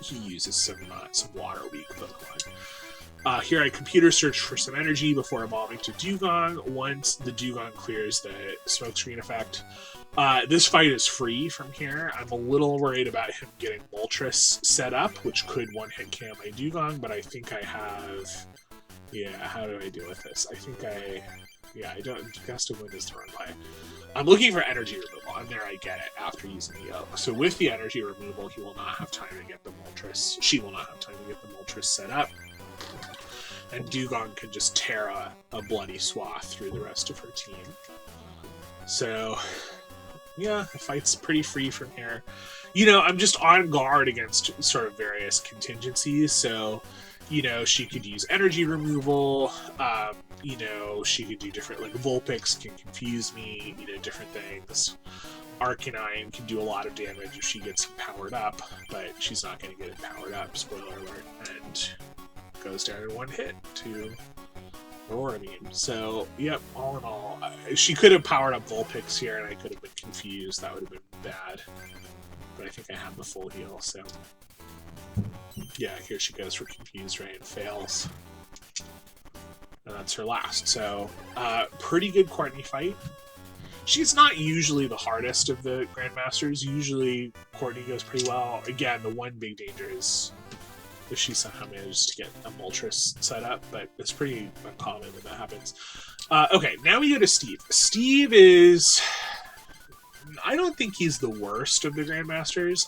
he uses some water-weak Pokemon. Here I computer search for some energy before evolving to Dugong. Once the Dugong clears the smokescreen effect, this fight is free from here. I'm a little worried about him getting Moltres set up, which could one-hit KO my Dugong, but I think I have Yeah, how do I deal with this? I think yeah, I don't. Gust of Wind is the wrong play. I'm looking for energy removal, and there I get it after using the Oak. So with the energy removal, he will not have time to get the Moltres. She will not have time to get the Moltres set up. And Dugong can just tear a bloody swath through the rest of her team. So, yeah, the fight's pretty free from here. You know, I'm just on guard against sort of various contingencies, so, you know, she could use energy removal, you know, she could do different, like, Vulpix can confuse me, you know, different things. Arcanine can do a lot of damage if she gets powered up, but she's not going to get it powered up, spoiler alert, and goes down in one hit to Aurora Beam. So, yep, all in all, she could have powered up Vulpix here, and I could have been confused. That would have been bad. But I think I have the full heal, so... Yeah, here she goes for Confused Ray and fails. And that's her last. So, pretty good Courtney fight. She's not usually the hardest of the Grandmasters. Usually, Courtney goes pretty well. Again, the one big danger is if she somehow manages to get a Moltres set up, but it's pretty uncommon when that happens. Okay, now we go to Steve. Steve is... I don't think he's the worst of the Grandmasters,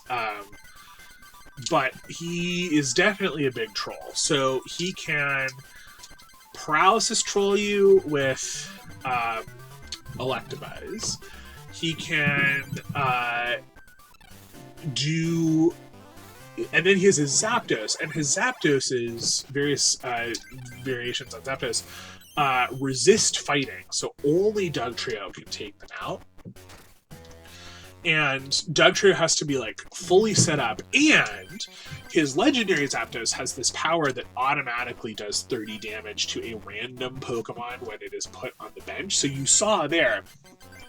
but he is definitely a big troll. So he can paralysis troll you with Electabuzz. He can do... And then he has his Zapdos, and his Zapdos' various variations on Zapdos resist fighting, so only Dugtrio can take them out. And Dugtrio has to be, like, fully set up, and his legendary Zapdos has this power that automatically does 30 damage to a random Pokemon when it is put on the bench. So you saw there,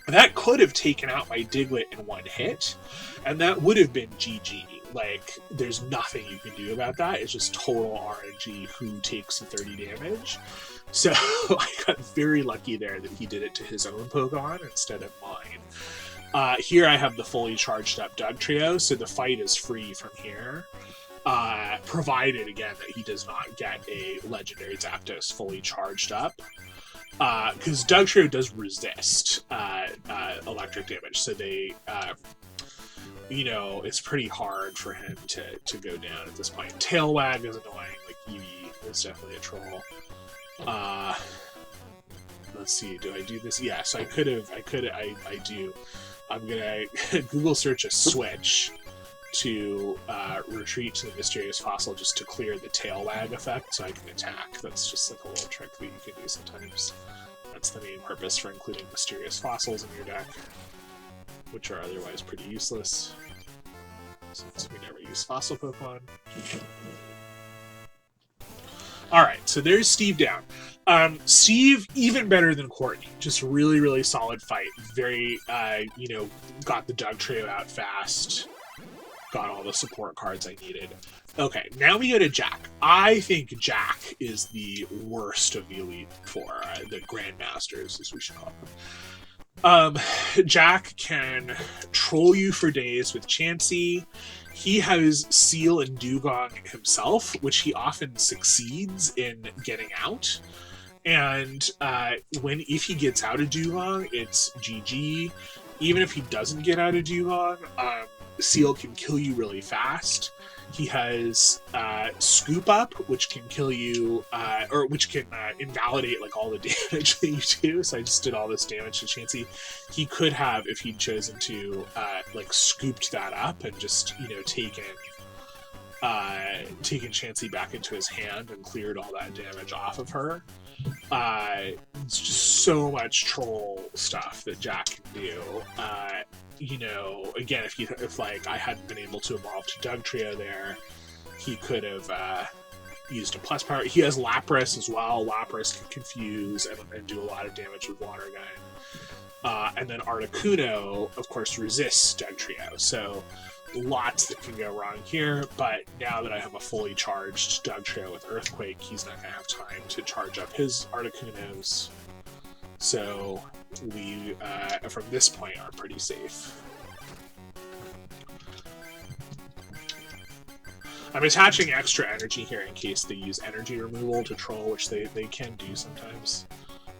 that could have taken out my Diglett in one hit, and that would have been GG. Like, there's nothing you can do about that. It's just total RNG who takes the 30 damage. So I got very lucky there that he did it to his own Pokemon instead of mine. Here I have the fully charged up Dugtrio, so the fight is free from here. Provided, again, that he does not get a legendary Zapdos fully charged up. Because Dugtrio does resist electric damage, so they... you know, it's pretty hard for him to go down at this point. Tailwag is annoying, like Eevee is definitely a troll. Let's see, do I do this? Yes, I do. I'm gonna Google search a switch to retreat to the Mysterious Fossil just to clear the Tailwag effect so I can attack. That's just like a little trick that you can do sometimes. That's the main purpose for including Mysterious Fossils in your deck, which are otherwise pretty useless, since we never use fossil Pokemon. Alright, so there's Steve down. Steve, even better than Courtney. Just really, really solid fight. Very, you know, got the Dugtrio out fast. Got all the support cards I needed. Okay, now we go to Jack. I think Jack is the worst of the Elite Four, the Grandmasters, as we should call them. Jack can troll you for days with Chansey. He has Seal and Dugong himself, which he often succeeds in getting out. And if he gets out of Dugong, it's GG. Even if he doesn't get out of Dugong, Seal can kill you really fast. He has Scoop Up, which can kill you, or which can invalidate like all the damage that you do. So I just did all this damage to Chansey. He could have, if he'd chosen to, like scooped that up and just, you know, taken Chansey back into his hand and cleared all that damage off of her. It's just so much troll stuff that Jack can do. You know, again, if like I hadn't been able to evolve to Dugtrio there, he could have used a plus power. He has Lapras as well. Lapras can confuse and do a lot of damage with Water Gun. And then Articuno, of course, resists Dugtrio. So lots that can go wrong here, but now that I have a fully charged Dugtrio with Earthquake, he's not going to have time to charge up his Articunos. So we, from this point, are pretty safe. I'm attaching extra energy here in case they use energy removal to troll, which they can do sometimes.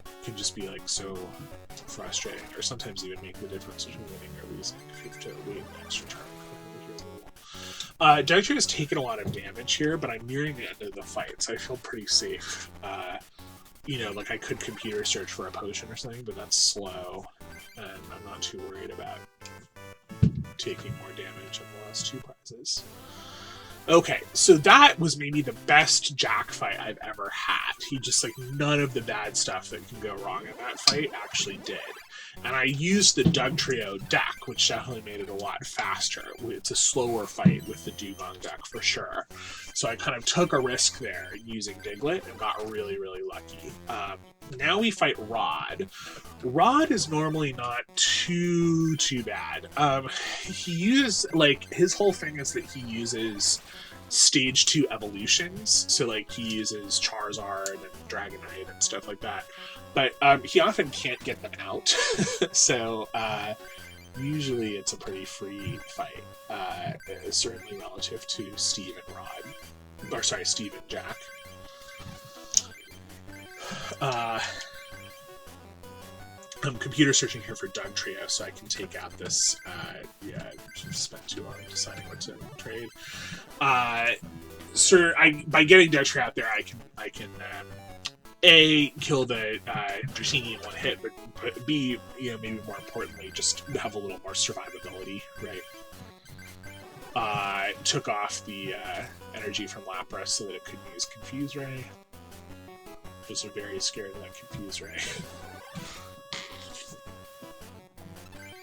It can just be like so frustrating, or sometimes even make the difference between winning or losing if you have to wait an extra turn. Dugtrio has taken a lot of damage here, but I'm nearing the end of the fight, so I feel pretty safe. You know, like I could computer search for a potion or something, but that's slow, and I'm not too worried about taking more damage on the last two prizes. Okay, so that was maybe the best Jack fight I've ever had. He just, like, none of the bad stuff that can go wrong in that fight actually did. And I used the Dugtrio deck, which definitely made it a lot faster. It's a slower fight with the Dugong deck for sure. So I kind of took a risk there using Diglett and got really, really lucky. Now we fight Rod. Rod is normally not too bad. He uses, like, his whole thing is that he uses stage 2 evolutions. So, like, he uses Charizard and Dragonite and stuff like that. But he often can't get them out. So, usually it's a pretty free fight. Certainly relative to Steve and Rod. Or, sorry, Steve and Jack. I'm computer searching here for Dugtrio so I can take out this. Yeah, I spent too long deciding what to trade. Sir, by getting Dugtrio out there, I can A, kill the Dratini in one hit, but B, you know, maybe more importantly, just have a little more survivability, right? Took off the energy from Lapras so that it could use Confuse Ray. Just are very scared of that Confuse Ray.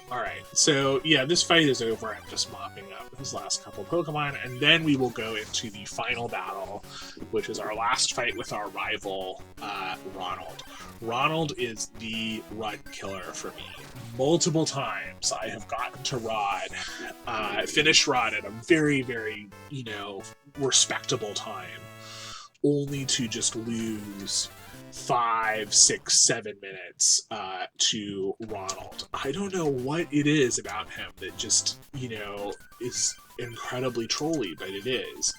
Alright, so yeah, this fight is over. I'm just mopping up his last couple Pokemon, and then we will go into the final battle, which is our last fight with our rival, Ronald. Ronald is the run killer for me. Multiple times I have gotten to Rod, finished Rod at a very, very, you know, respectable time, only to just lose 5, 6, 7 minutes to Ronald. I don't know what it is about him that just, you know, is incredibly trolly, but it is.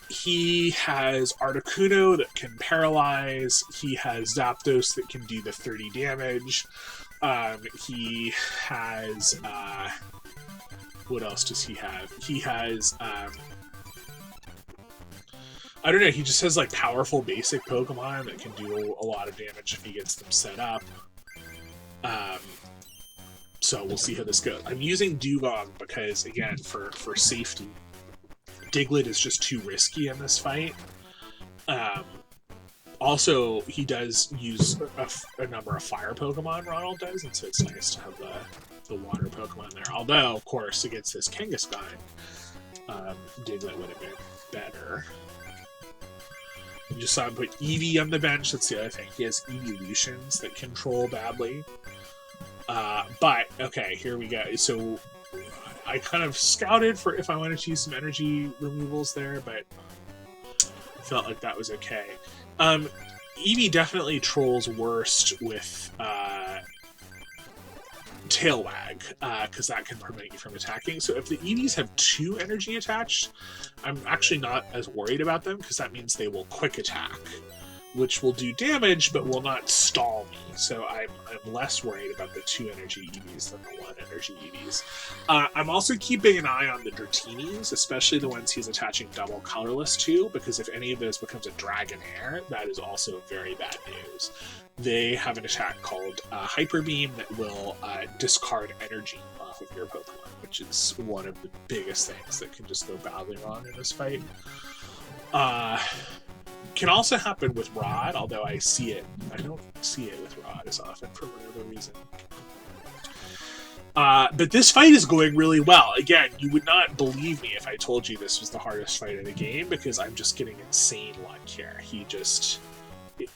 He has Articuno that can paralyze. He has Zapdos that can do the 30 damage. He has... what else does he have? He has... I don't know, he just has, like, powerful basic Pokemon that can do a lot of damage if he gets them set up. So we'll see how this goes. I'm using Dugong because, again, for safety, Diglett is just too risky in this fight. Also, he does use a number of fire Pokemon, Ronald does, and so it's nice to have the water Pokemon there. Although, of course, against this Kangaskhan, Diglett would have been better. You just saw him put Eevee on the bench. That's the other thing. He has evolutions that control badly. But, okay, here we go. So, I kind of scouted for if I wanted to use some energy removals there, but felt like that was okay. Eevee definitely trolls worst with Tail Wag, because that can prevent you from attacking. So if the Eevees have 2 energy attached, I'm actually not as worried about them, because that means they will quick attack, which will do damage, but will not stall me. So I'm less worried about the 2 energy Eevees than the 1 energy Eevees. I'm also keeping an eye on the Dratinis, especially the ones he's attaching double colorless to, because if any of those becomes a Dragonair, that is also very bad news. They have an attack called Hyper Beam that will discard energy off of your Pokemon, which is one of the biggest things that can just go badly wrong in this fight. Can also happen with Rod, although I don't see it with Rod as often for whatever reason. But this fight is going really well. Again, you would not believe me if I told you this was the hardest fight in the game, because I'm just getting insane luck here. He just,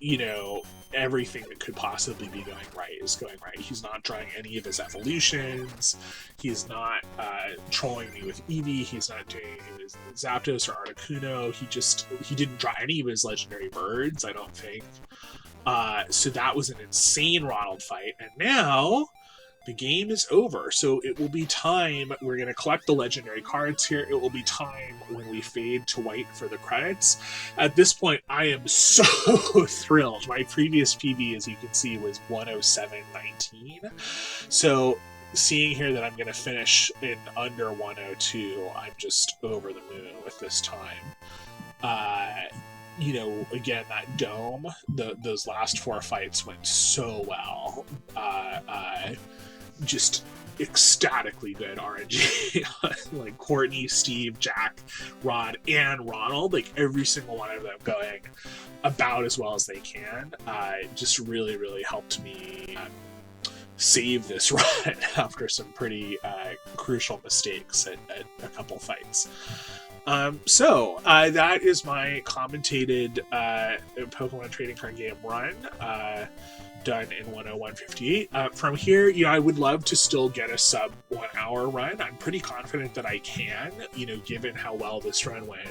you know, everything that could possibly be going right is going right. He's not drawing any of his evolutions. He's not trolling me with Eevee. He's not doing any of his Zapdos or Articuno. He didn't draw any of his legendary birds, I don't think. So that was an insane Ronald fight. And now, the game is over. So it will be time. We're going to collect the legendary cards here. It will be time when we fade to white for the credits. At this point, I am so thrilled. My previous PB, as you can see, was 107.19. So seeing here that I'm going to finish in under 102, I'm just over the moon with this time. You know, again, that dome, those last 4 fights went so well. Just ecstatically good RNG. Like Courtney, Steve, Jack, Rod, and Ronald, like every single one of them going about as well as they can. Just really, really helped me save this run after some pretty crucial mistakes at a couple fights. So that is my commentated Pokemon trading card game run, done in 101.58. From here, you know, I would love to still get a sub 1 hour run. I'm pretty confident that I can, you know, given how well this run went.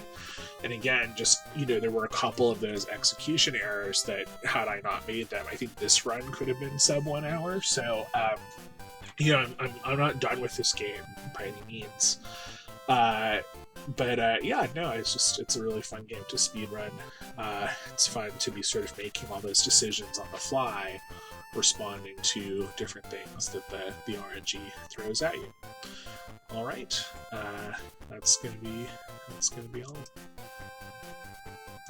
And again, just, you know, there were a couple of those execution errors that, had I not made them, I think this run could have been sub 1 hour. So, you know, I'm not done with this game by any means. But yeah, no, it's a really fun game to speedrun. It's fun to be sort of making all those decisions on the fly, responding to different things that the RNG throws at you. All right, that's gonna be all.